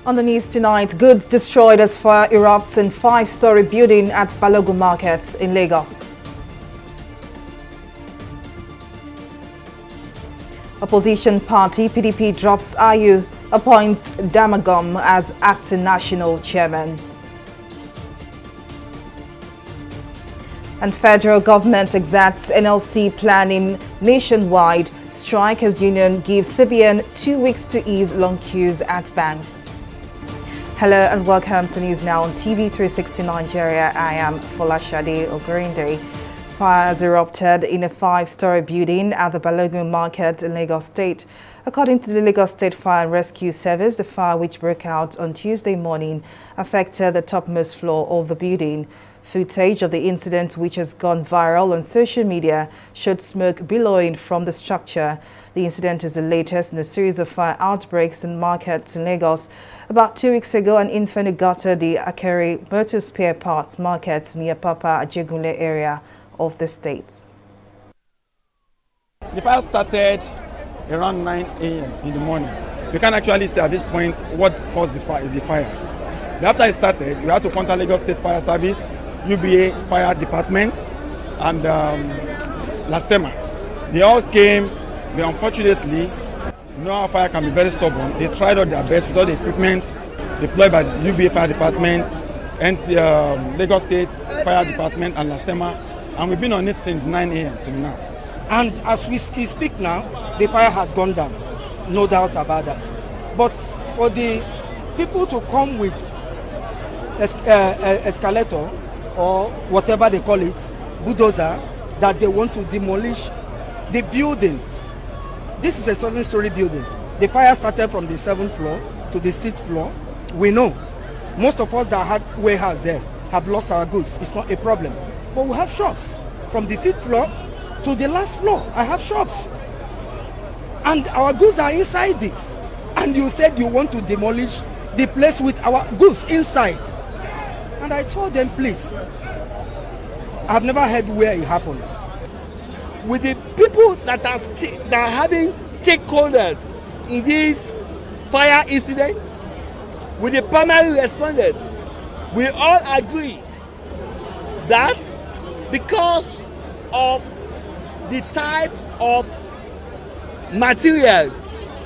On the news tonight, goods destroyed as fire erupts in five-story building at Balogun Market in Lagos. Opposition party PDP drops Ayu, appoints Damagum as acting national chairman. And federal government exacts NLC planning nationwide. Strikers union gives CBN 2 weeks to ease long queues at banks. Hello and welcome to News Now on TV360 Nigeria. I am Folashade Ogurinde. Fires erupted in a five-story building at the Balogun Market in Lagos State. According to the Lagos State Fire and Rescue Service, the fire, which broke out on Tuesday morning, affected the topmost floor of the building. Footage of the incident, which has gone viral on social media, showed smoke billowing from the structure. The incident is the latest in a series of fire outbreaks in markets in Lagos. About 2 weeks ago, an inferno gutted the Akere Motor Spare Parts Market near Papa Ajegunle area of the state. The fire started around 9 a.m. in the morning. We can't actually say at this point what caused the fire. After it started, we had to contact Lagos State Fire Service, UBA Fire Department, and LASEMA. They all came, but unfortunately, you know how fire can be very stubborn. They tried all their best with all the equipment deployed by the UBA Fire Department and Lagos State Fire Department and LASEMA, and we've been on it since 9 a.m. till now. And as we speak now, the fire has gone down, no doubt about that. But for the people to come with escalator or whatever they call it, bulldozer, that they want to demolish the building. This is a 7-story building. The fire started from the 7th floor to the 6th floor. We know most of us that had warehouse there have lost our goods. It's not a problem. But we have shops from the 5th floor to the last floor. I have shops. And our goods are inside it. And you said you want to demolish the place with our goods inside. And I told them, please, I've never heard where it happened. With the people that are having stakeholders in these fire incidents, with the primary responders, we all agree that because of the type of materials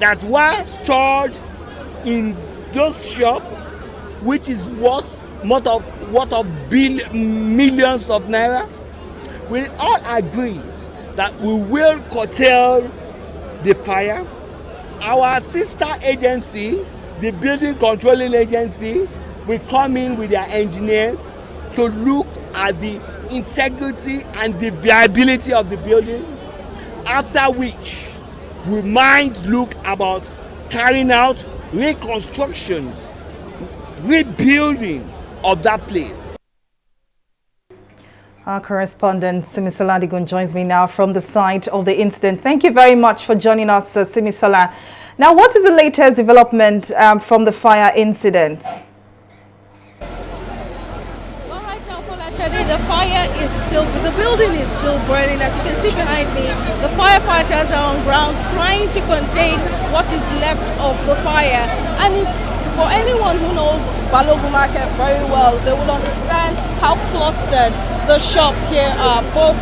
that were stored in those shops, which is worth of millions of naira, we all agree that we will curtail the fire. Our sister agency, the building controlling agency, will come in with their engineers to look at the integrity and the viability of the building, after which we might look about carrying out reconstructions, rebuilding of that place. Our correspondent Simisola Adigun joins me now from the site of the incident. Thank you very much for joining us, Simisola. Now, what is the latest development from the fire incident? Well, right now, the building is still burning. As you can see behind me, the firefighters are on ground trying to contain what is left of the fire. And for anyone who knows Balogun Market very well, they will understand how clustered the shops here are, both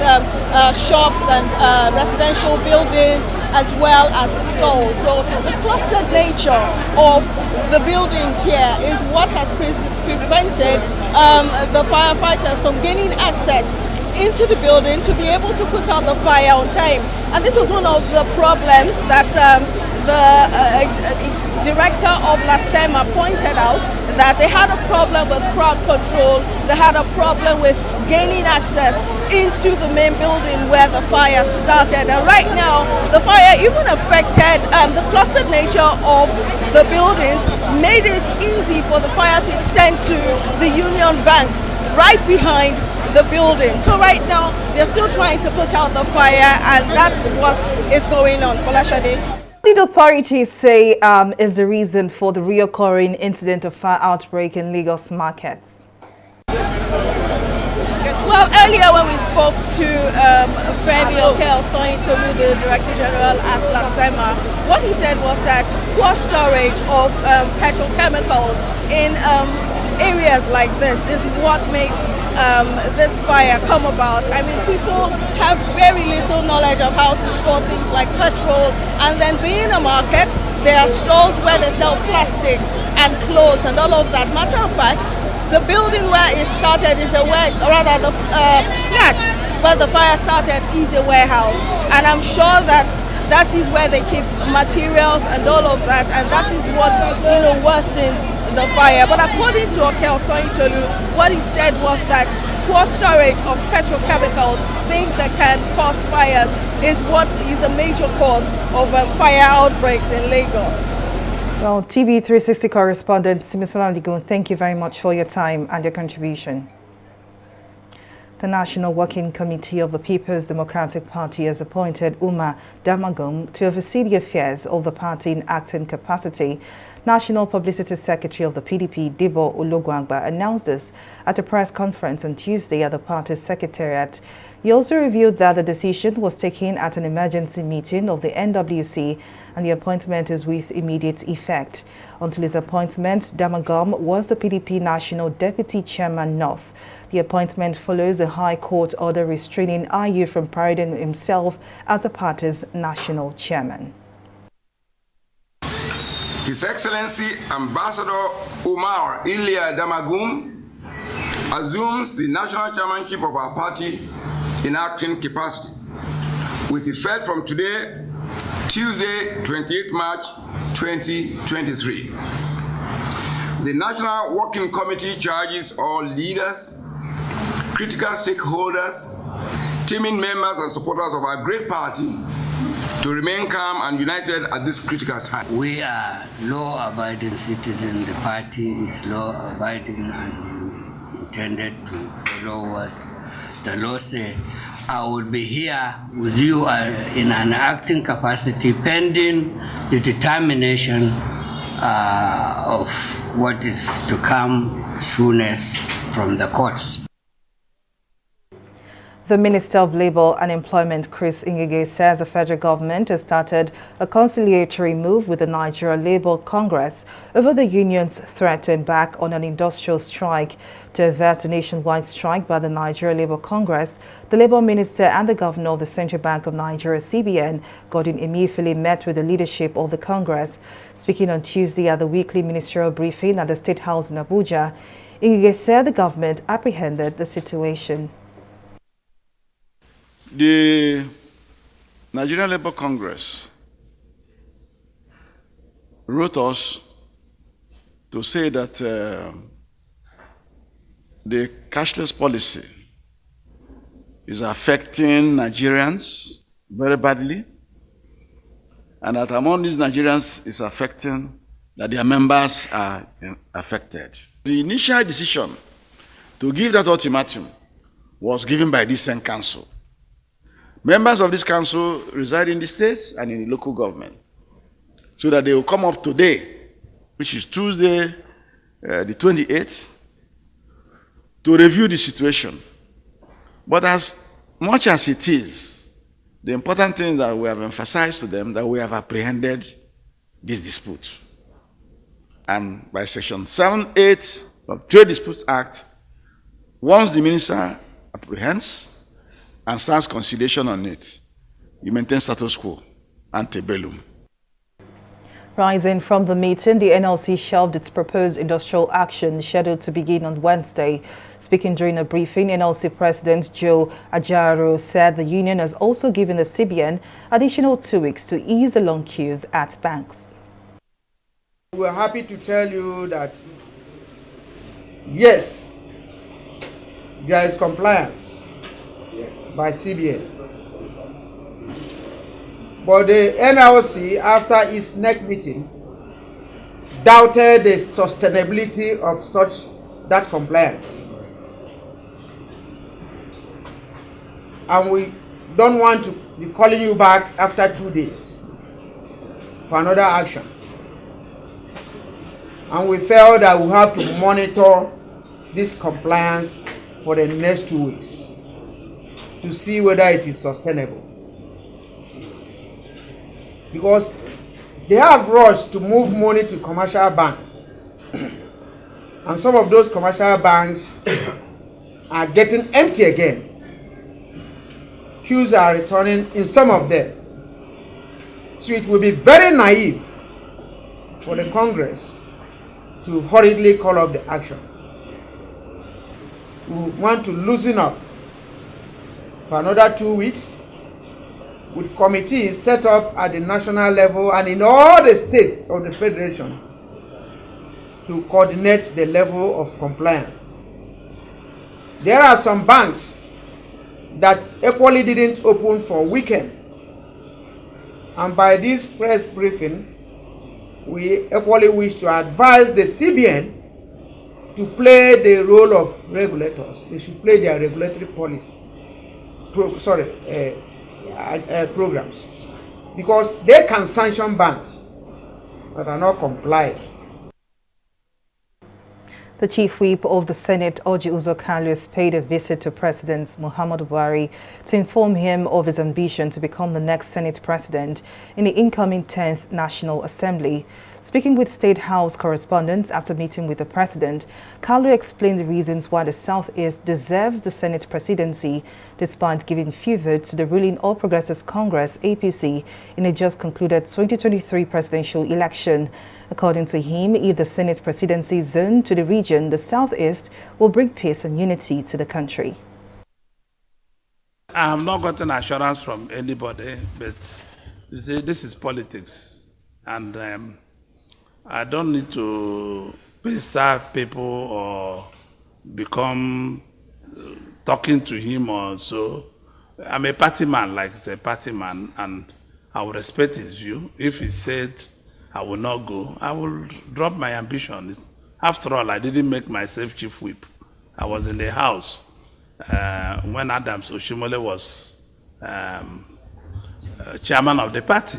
shops and residential buildings, as well as stalls. So the clustered nature of the buildings here is what has prevented the firefighters from gaining access into the building to be able to put out the fire on time. And this was one of the problems that the director of LASEMA pointed out, that they had a problem with crowd control, they had a problem with gaining access into the main building where the fire started. And right now, the fire even affected the clustered nature of the buildings, made it easy for the fire to extend to the Union Bank right behind the building. So right now, they're still trying to put out the fire, and that's what is going on. Folashade. What did authorities say is the reason for the reoccurring incident of fire outbreak in Lagos markets? Well, earlier when we spoke to Femi Okeosoyintomi, the Director General at LASEMA, what he said was that poor storage of petrochemicals in areas like this is what makes this fire come about. I mean, people have very little knowledge of how to store things like petrol, and then being a market, there are stores where they sell plastics and clothes and all of that. Matter of fact, the building where it started is the flat where the fire started is a warehouse, and I'm sure that is where they keep materials and all of that, and that is what worsened the fire. But according to Okel Soyintolu, what he said was that poor storage of petrochemicals, things that can cause fires, is what is a major cause of fire outbreaks in Lagos. Well, TV360 correspondent Simisola Adigun, thank you very much for your time and your contribution. The National Working Committee of the People's Democratic Party has appointed Umar Damagum to oversee the affairs of the party in acting capacity. National Publicity Secretary of the PDP, Debo Ologwangba, announced this at a press conference on Tuesday at the party's secretariat. He also revealed that the decision was taken at an emergency meeting of the NWC and the appointment is with immediate effect. Until his appointment, Damagum was the PDP National Deputy Chairman North. The appointment follows a High Court order restraining IU from parading himself as the party's national chairman. His Excellency Ambassador Umar Ilia Damagum assumes the national chairmanship of our party in acting capacity with effect from today, Tuesday, 28 March 2023. The National Working Committee charges all leaders, critical stakeholders, teaming members and supporters of our great party to remain calm and united at this critical time. We are law-abiding citizens. The party is law-abiding and intended to follow what the law says. I will be here with you in an acting capacity pending the determination of what is to come soonest from the courts. The Minister of Labour and Employment, Chris Ngige, says the federal government has started a conciliatory move with the Nigeria Labour Congress over the union's threat to embark on an industrial strike. To avert a nationwide strike by the Nigeria Labour Congress, the Labour Minister and the Governor of the Central Bank of Nigeria, CBN, Godwin Emefiele, met with the leadership of the Congress. Speaking on Tuesday at the weekly ministerial briefing at the State House in Abuja, Ngige said the government apprehended the situation. The Nigerian Labour Congress wrote us to say that the cashless policy is affecting Nigerians very badly, and that among these Nigerians is affecting that their members are affected. The initial decision to give that ultimatum was given by this same council. Members of this council reside in the states and in the local government, so that they will come up today, which is Tuesday, the 28th, to review the situation. But as much as it is, the important thing that we have emphasized to them that we have apprehended this dispute. And by Section 7(8) of Trade Disputes Act, once the minister apprehends and starts conciliation on it, you maintain status quo ante bellum. Rising from the meeting, the NLC shelved its proposed industrial action scheduled to begin on Wednesday. Speaking during a briefing, NLC President Joe Ajaro said the union has also given the CBN additional 2 weeks to ease the long queues at banks. We're happy to tell you that, yes, there is compliance by CBN. But the NLC, after its next meeting, doubted the sustainability of that compliance. And we don't want to be calling you back after 2 days for another action. And we felt that we have to monitor this compliance for the next 2 weeks to see whether it is sustainable. Because they have rushed to move money to commercial banks. And some of those commercial banks are getting empty again. Queues are returning in some of them. So it will be very naive for the Congress to hurriedly call up the action. We want to loosen up for another 2 weeks with committees set up at the national level and in all the states of the Federation to coordinate the level of compliance. There are some banks that equally didn't open for weekend. And by this press briefing, we equally wish to advise the CBN to play the role of regulators. They should play their regulatory policy, programs, because they can sanction banks that are not compliant. The Chief Whip of the Senate, Orji Uzor Kalu, has paid a visit to President Muhammadu Buhari to inform him of his ambition to become the next Senate President in the incoming 10th National Assembly. Speaking with State House correspondents after meeting with the President, Kalu explained the reasons why the Southeast deserves the Senate presidency, despite giving few votes to the ruling All Progressives Congress, APC, in a just concluded 2023 presidential election. According to him, if the Senate presidency is zoned to the region, the Southeast will bring peace and unity to the country. I have not gotten assurance from anybody, but you see, this is politics. And I don't need to pester people or become talking to him or so. I'm a party man, like he's a party man, and I will respect his view. If he said I will not go, I will drop my ambition. After all, I didn't make myself chief whip. I was in the house when Adams Oshimole was chairman of the party.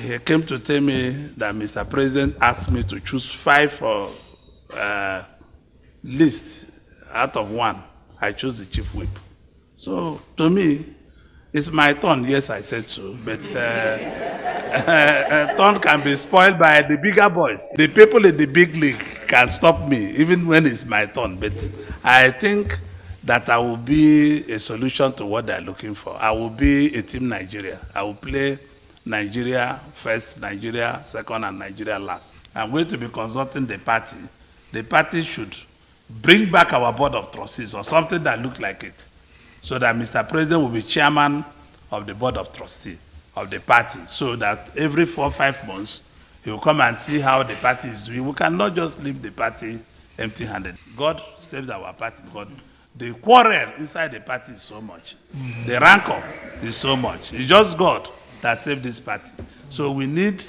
He came to tell me that Mr. President asked me to choose 5 lists out of 1. I chose the chief whip. So to me, it's my turn. Yes, I said so, but turn can be spoiled by the bigger boys. The people in the big league can stop me, even when it's my turn. But I think that I will be a solution to what they're looking for. I will be a team Nigeria. I will play Nigeria first, Nigeria second, and Nigeria last. I'm going to be consulting the party. The party should bring back our board of trustees or something that looks like it, so that Mr. President will be chairman of the board of trustees of the party, so that every 4 or 5 months, he will come and see how the party is doing. We cannot just leave the party empty-handed. God saves our party, because the quarrel inside the party is so much. The rancor is so much. It's just God that saved this party. So we need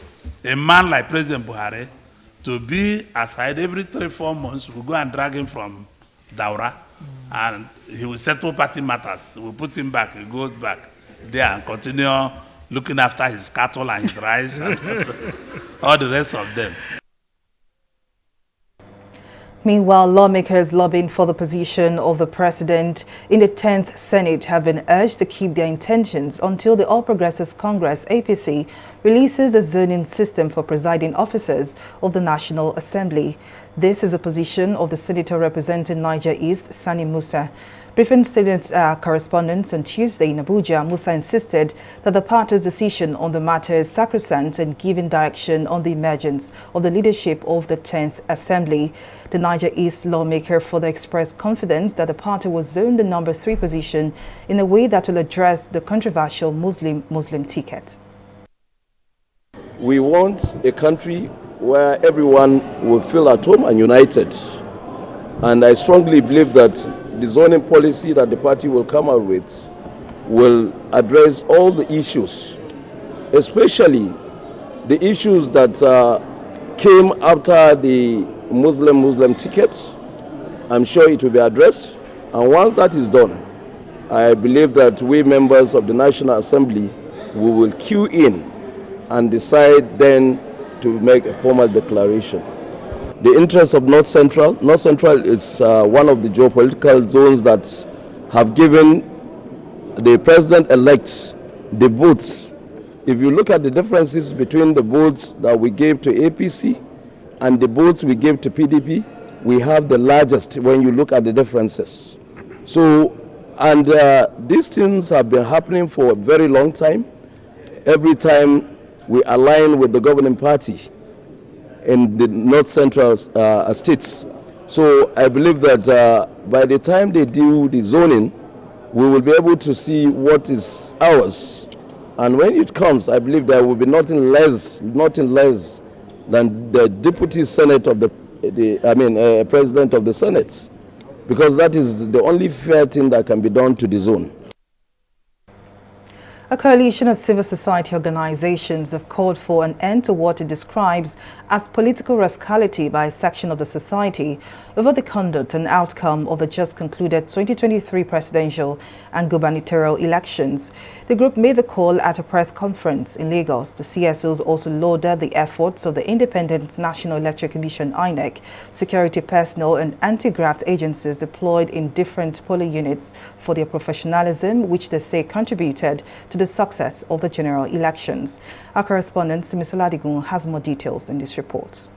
a man like President Buhari to be aside every 3 or 4 months. We'll go and drag him from Daura, and he will settle party matters. We'll put him back. He goes back there and continue looking after his cattle and his rice and all the rest of them. Meanwhile, lawmakers lobbying for the position of the president in the 10th Senate have been urged to keep their intentions until the All Progressives Congress, APC, releases a zoning system for presiding officers of the National Assembly. This is a position of the senator representing Niger East, Sani Musa. Briefing Senate correspondents on Tuesday in Abuja, Musa insisted that the party's decision on the matter is sacrosanct and giving direction on the emergence of the leadership of the 10th Assembly. The Niger East lawmaker further expressed confidence that the party will zone the number 3 position in a way that will address the controversial Muslim ticket. We want a country where everyone will feel at home and united. And I strongly believe that the zoning policy that the party will come out with will address all the issues, especially the issues that came after the Muslim ticket. I'm sure it will be addressed. And once that is done, I believe that we members of the National Assembly, we will queue in and decide then to make a formal declaration. The interest of North Central is one of the geopolitical zones that have given the president-elect the votes if you look at the differences between the votes that we gave to APC and the votes we gave to PDP, we have the largest when you look at the differences. So, and these things have been happening for a very long time. Every time we align with the governing party in the north central states. So I believe that by the time they do the zoning, we will be able to see what is ours. And when it comes, I believe there will be nothing less than the deputy senate of the president of the Senate, because that is the only fair thing that can be done to the zone. A coalition of civil society organizations have called for an end to what it describes as political rascality by a section of the society over the conduct and outcome of the just concluded 2023 presidential and gubernatorial elections. The group made the call at a press conference in Lagos. The CSOs also lauded the efforts of the Independent National Electoral Commission (INEC), security personnel and anti-graft agencies deployed in different polling units for their professionalism, which they say contributed to the success of the general elections. Our correspondent Simisola Adigun has more details in this report.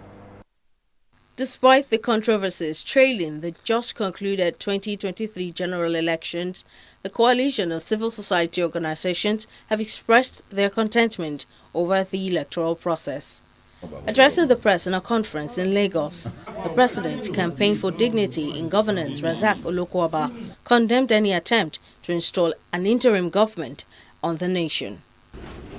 Despite the controversies trailing the just concluded 2023 general elections, the coalition of civil society organizations have expressed their contentment over the electoral process. Addressing the press in a conference in Lagos, the President, Campaign for Dignity in Governance, Razak Olokwaba, condemned any attempt to install an interim government on the nation.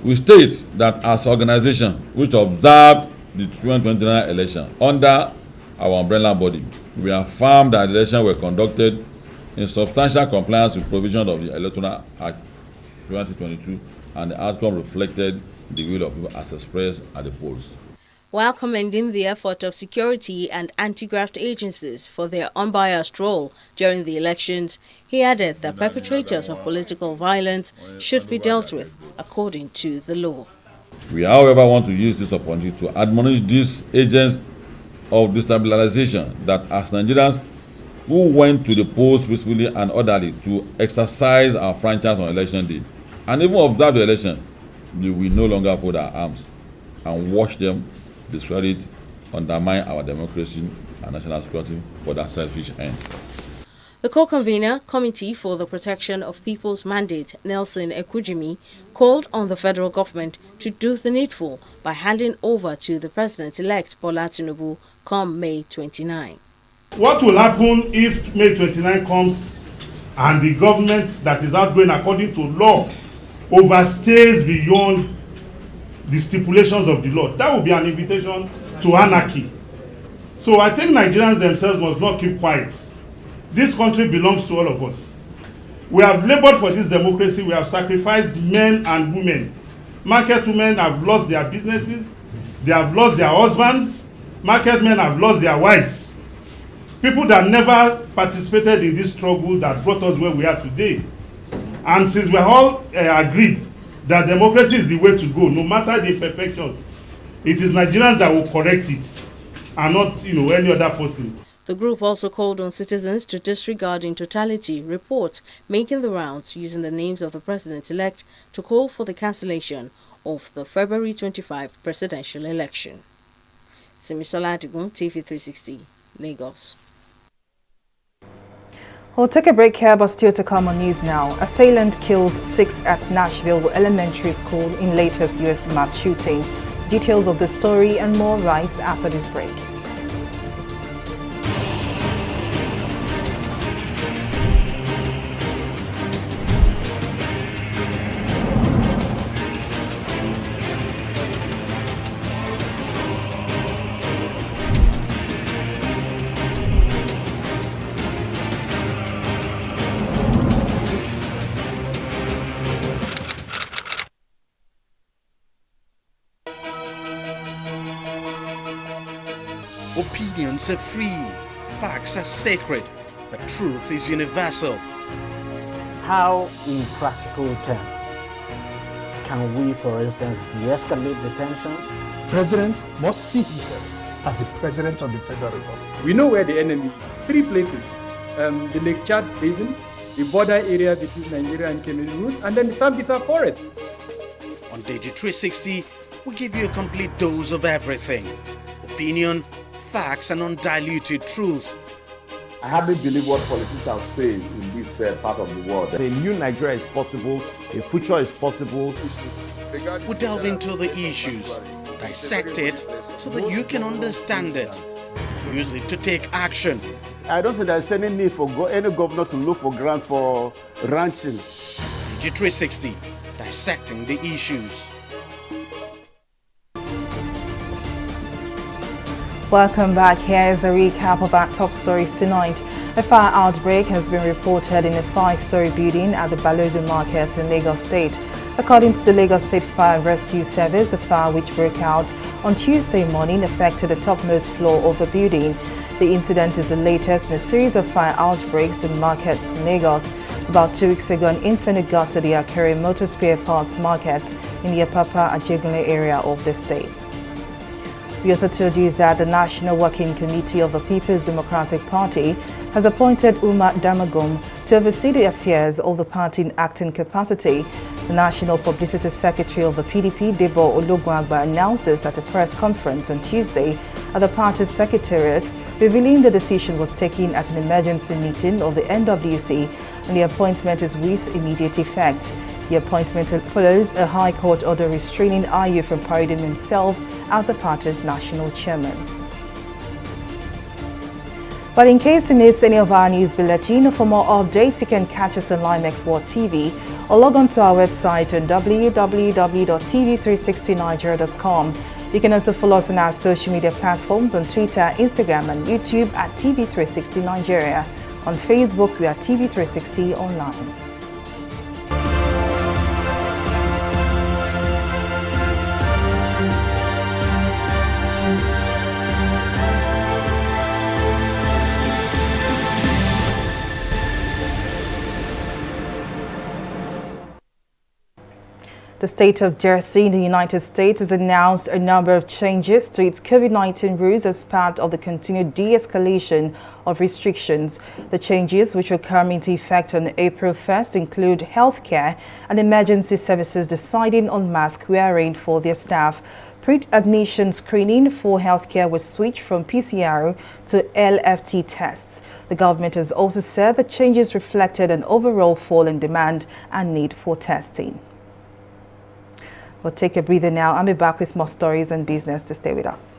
We state that as organization which observed the 2029 election under our umbrella body, we affirm that the elections were conducted in substantial compliance with provisions of the Electoral Act 2022, and the outcome reflected the will of people as expressed at the polls. While commending the effort of security and anti-graft agencies for their unbiased role during the elections, he added that perpetrators of political violence should be dealt with according to the law. We, however, want to use this opportunity to admonish these agents of destabilization that as Nigerians who went to the polls peacefully and orderly to exercise our franchise on election day and even observe the election, we will no longer fold our arms and watch them discredit, undermine our democracy and national security for that selfish end. The co-convener, Committee for the Protection of People's Mandate, Nelson Ekujimi, called on the federal government to do the needful by handing over to the President-elect Bola Tinubu come May 29. What will happen if May 29 comes and the government that is outgoing according to law overstays beyond the stipulations of the law? That will be an invitation to anarchy. So I think Nigerians themselves must not keep quiet. This country belongs to all of us. We have labored for this democracy. We have sacrificed men and women. Market women have lost their businesses. They have lost their husbands. Market men have lost their wives. People that never participated in this struggle that brought us where we are today. And since we all agreed that democracy is the way to go, no matter the imperfections, it is Nigerians that will correct it, and not any other person. The group also called on citizens to disregard in totality reports making the rounds using the names of the president-elect to call for the cancellation of the February 25 presidential election. Simisola Adigun, TV360, Lagos. We'll take a break here, but still to come on news now. Assailant kills 6 at Nashville Elementary School in latest U.S. mass shooting. Details of the story and more right after this break. Opinions are free, facts are sacred, but truth is universal. How, in practical terms, can we, for instance, de-escalate the tension? President must see himself as the president of the federal republic. We know where the enemy is. 3 places. The Lake Chad Basin, the border area between Nigeria and Cameroon, and then the Sambisa Forest. On Digi 360, we give you a complete dose of everything. Opinion, facts, and undiluted truth. I hardly believe what politicians say in this part of the world. A new Nigeria is possible, a future is possible. We delve into the issues, dissect it so that you can understand it. Use it to take action. I don't think there's any need for any governor to look for grant for ranching. Digi 360, dissecting the issues. Welcome back. Here is a recap of our top stories tonight. A fire outbreak has been reported in a 5-story building at the Balogun Market in Lagos State. According to the Lagos State Fire Rescue Service, the fire, which broke out on Tuesday morning, affected the topmost floor of the building. The incident is the latest in a series of fire outbreaks in markets in Lagos. About 2 weeks ago, an inferno got to the Akere Motor Spare Parts Market in the Apapa Ajegunle area of the state. We also told you that the National Working Committee of the People's Democratic Party has appointed Umar Damagum to oversee the affairs of the party in acting capacity. The National Publicity Secretary of the PDP, Debo Ologunagba, announced this at a press conference on Tuesday at the party's secretariat, revealing the decision was taken at an emergency meeting of the NWC and the appointment is with immediate effect. The appointment follows a High Court order restraining Ayu from parading himself as the party's national chairman. But in case you missed any of our news bulletin, for more updates, you can catch us on Limex World TV or log on to our website on www.tv360nigeria.com. You can also follow us on our social media platforms on Twitter, Instagram, and YouTube at TV360 Nigeria. On Facebook, we are TV360 Online. The state of Jersey in the United States has announced a number of changes to its COVID-19 rules as part of the continued de-escalation of restrictions. The changes, which will come into effect on April 1st, include healthcare and emergency services deciding on mask wearing for their staff. Pre-admission screening for healthcare will switch from PCR to LFT tests. The government has also said the changes reflected an overall fall in demand and need for testing. We'll take a breather now. I'll be back with more stories and business to stay with us.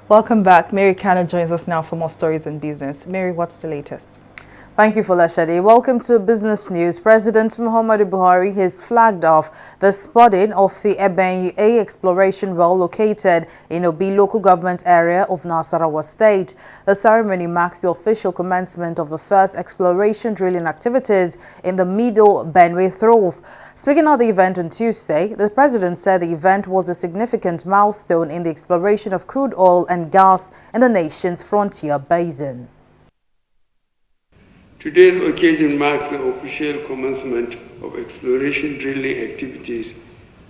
Welcome back. Mary Kano joins us now for more stories and business. Mary, what's the latest? Thank you, Folashade. Welcome to Business News. President Muhammadu Buhari has flagged off the spudding of the Ebenyi A exploration well located in Obi local government area of Nasarawa State. The ceremony marks the official commencement of the first exploration drilling activities in the Middle Benue Trough. Speaking at the event on Tuesday, the president said the event was a significant milestone in the exploration of crude oil and gas in the nation's frontier basin. Today's occasion marks the official commencement of exploration drilling activities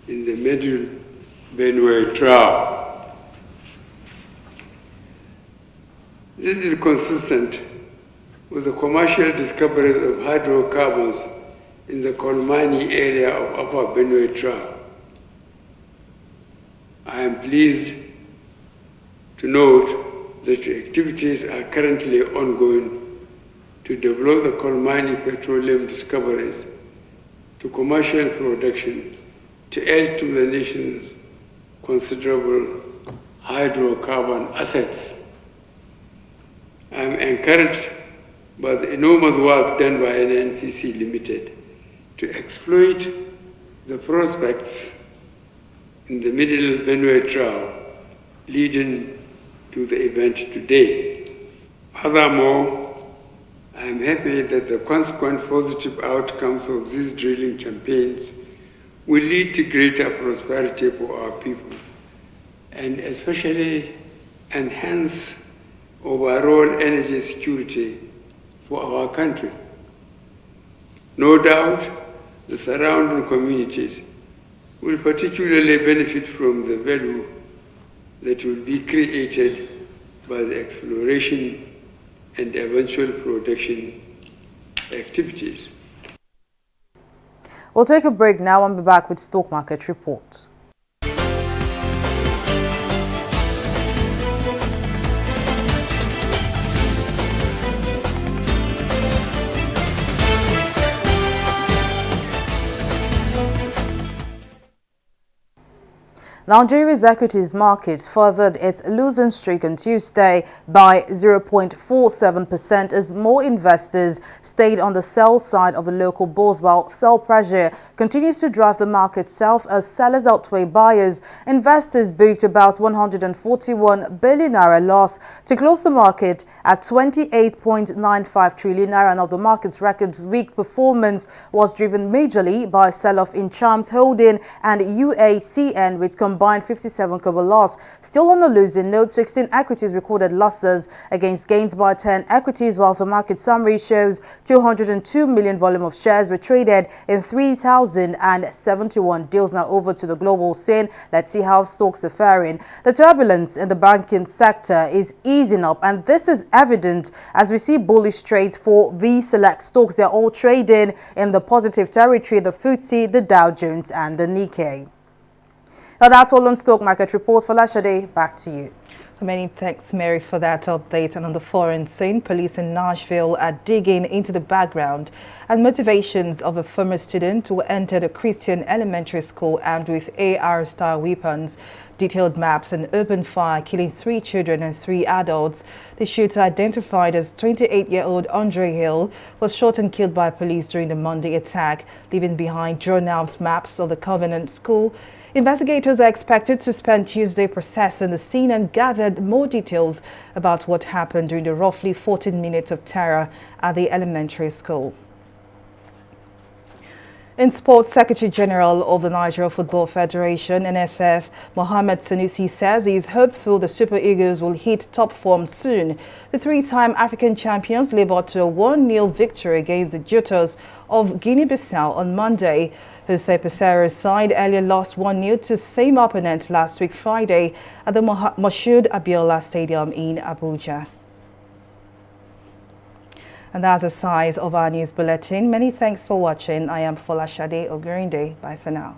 in the Middle Benue Trough. This is consistent with the commercial discoveries of hydrocarbons in the Kolmani area of Upper Benue Trough. I am pleased to note that activities are currently ongoing to develop the Kolmani petroleum discoveries to commercial production to add to the nation's considerable hydrocarbon assets. I'm encouraged by the enormous work done by NNPC Limited to exploit the prospects in the Middle Benue Trail leading to the event today. Furthermore, I am happy that the consequent positive outcomes of these drilling campaigns will lead to greater prosperity for our people and especially enhance overall energy security for our country. No doubt, the surrounding communities will particularly benefit from the value that will be created by the exploration and eventual production activities. We'll take a break now and be back with stock market report. Nigeria's equities market furthered its losing streak on Tuesday by 0.47% as more investors stayed on the sell side of the local bulls, while sell pressure continues to drive the market south as sellers outweigh buyers. Investors booked about 141 billion naira loss to close the market at 28.95 trillion naira. And of the market's records, weak performance was driven majorly by sell-off in Charms Holding and UACN with combined 57 kobo loss. Still on the losing note, 16 equities recorded losses against gains by 10 equities, while the market summary shows 202 million volume of shares were traded in 3,071 deals. Now over to the global scene. Let's see how stocks are faring. The turbulence in the banking sector is easing up, and this is evident as we see bullish trades for the select stocks. They're all trading in the positive territory: the FTSE, the Dow Jones and the Nikkei. Now that's all on stock market report. For Lashade, back to you. Many thanks, Mary, for that update. And on the foreign scene, police in Nashville are digging into the background and motivations of a former student who entered a Christian elementary school armed with AR-style weapons. Detailed maps and open fire, killing 3 children and 3 adults. The shooter, identified as 28-year-old Andre Hill, was shot and killed by police during the Monday attack, leaving behind drawn-out maps of the Covenant School. Investigators are expected to spend Tuesday processing the scene and gathered more details about what happened during the roughly 14 minutes of terror at the elementary school. In sports, Secretary General of the Nigeria Football Federation, NFF, Mohammed Sanusi, says he is hopeful the Super Eagles will hit top form soon. The 3-time African champions labored to a 1-0 victory against the Jotos of Guinea-Bissau on Monday. Jose Peseira's side earlier lost 1-0 to the same opponent last week Friday at the Moshood Abiola Stadium in Abuja. And that's the size of our news bulletin. Many thanks for watching. I am Folashade Ogurinde. Bye for now.